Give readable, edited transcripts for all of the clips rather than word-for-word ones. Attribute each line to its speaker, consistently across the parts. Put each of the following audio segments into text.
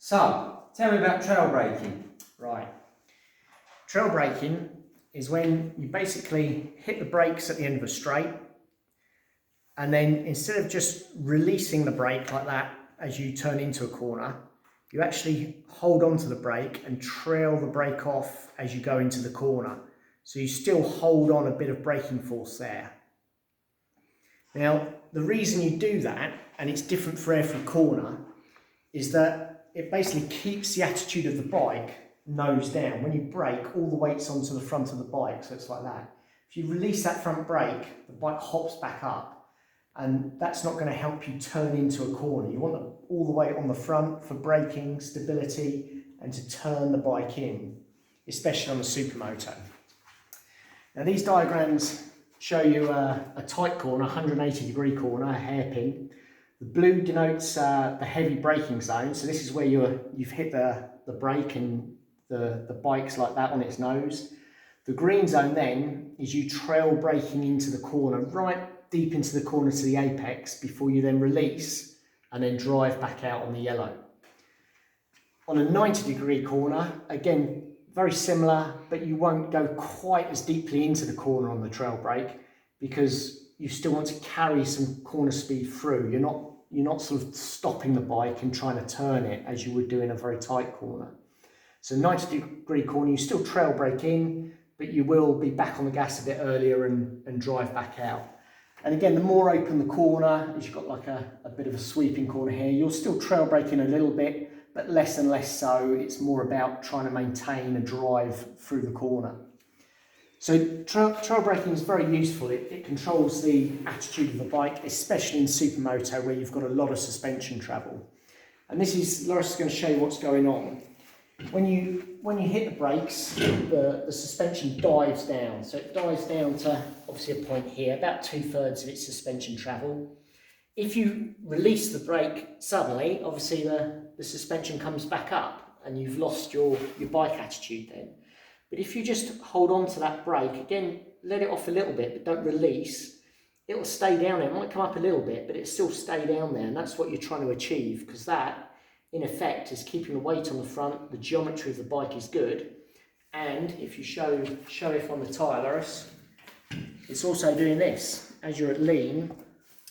Speaker 1: So, tell me about trail braking.
Speaker 2: Right. Trail braking is when you basically hit the brakes at the end of a straight, and then instead of just releasing the brake like that as you turn into a corner, you actually hold on to the brake and trail the brake off as you go into the corner. So you still hold on a bit of braking force there. Now, the reason you do that, and it's different for every corner, is that it basically keeps the attitude of the bike nose down. When you brake, all the weight's onto the front of the bike, so it's like that. If you release that front brake, the bike hops back up, and that's not going to help you turn into a corner. You want all the weight on the front for braking, stability, and to turn the bike in, especially on a supermoto. Now these diagrams show you a tight corner, 180-degree corner, a hairpin. The blue denotes the heavy braking zone, so this is where you've hit the brake and the bike's like that on its nose. The green zone then is you trail braking into the corner, right deep into the corner to the apex, before you then release and then drive back out on the yellow. On a 90-degree corner, again, very similar, but you won't go quite as deeply into the corner on the trail brake because you still want to carry some corner speed through. You're not sort of stopping the bike and trying to turn it as you would do in a very tight corner. So 90-degree corner, you still trail brake in, but you will be back on the gas a bit earlier and drive back out. And again, the more open the corner, as you've got like a bit of a sweeping corner here, you'll still trail brake in a little bit, but less and less so. It's more about trying to maintain a drive through the corner. So trail braking is very useful. It controls the attitude of the bike, especially in supermoto where you've got a lot of suspension travel. And this is, Loris is going to show you what's going on. When you hit the brakes, the suspension dives down. So it dives down to obviously a point here, about 2/3 of its suspension travel. If you release the brake suddenly, obviously the suspension comes back up and you've lost your bike attitude then. But if you just hold on to that brake, again, let it off a little bit, but don't release, it will stay down there. It might come up a little bit, but it'll still stay down there. And that's what you're trying to achieve, because that, in effect, is keeping the weight on the front. The geometry of the bike is good. And if you show it on the tyre, Loris, it's also doing this. As you're at lean,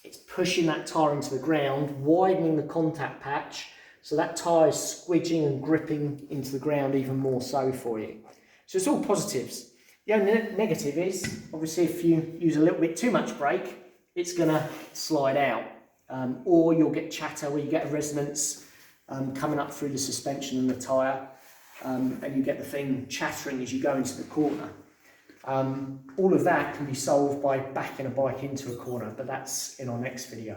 Speaker 2: it's pushing that tyre into the ground, widening the contact patch, so that tyre is squidging and gripping into the ground even more so for you. So it's all positives. The only negative is, obviously, if you use a little bit too much brake, it's going to slide out. Or you'll get chatter where you get a resonance coming up through the suspension and the tyre, and you get the thing chattering as you go into the corner. All of that can be solved by backing a bike into a corner, but that's in our next video.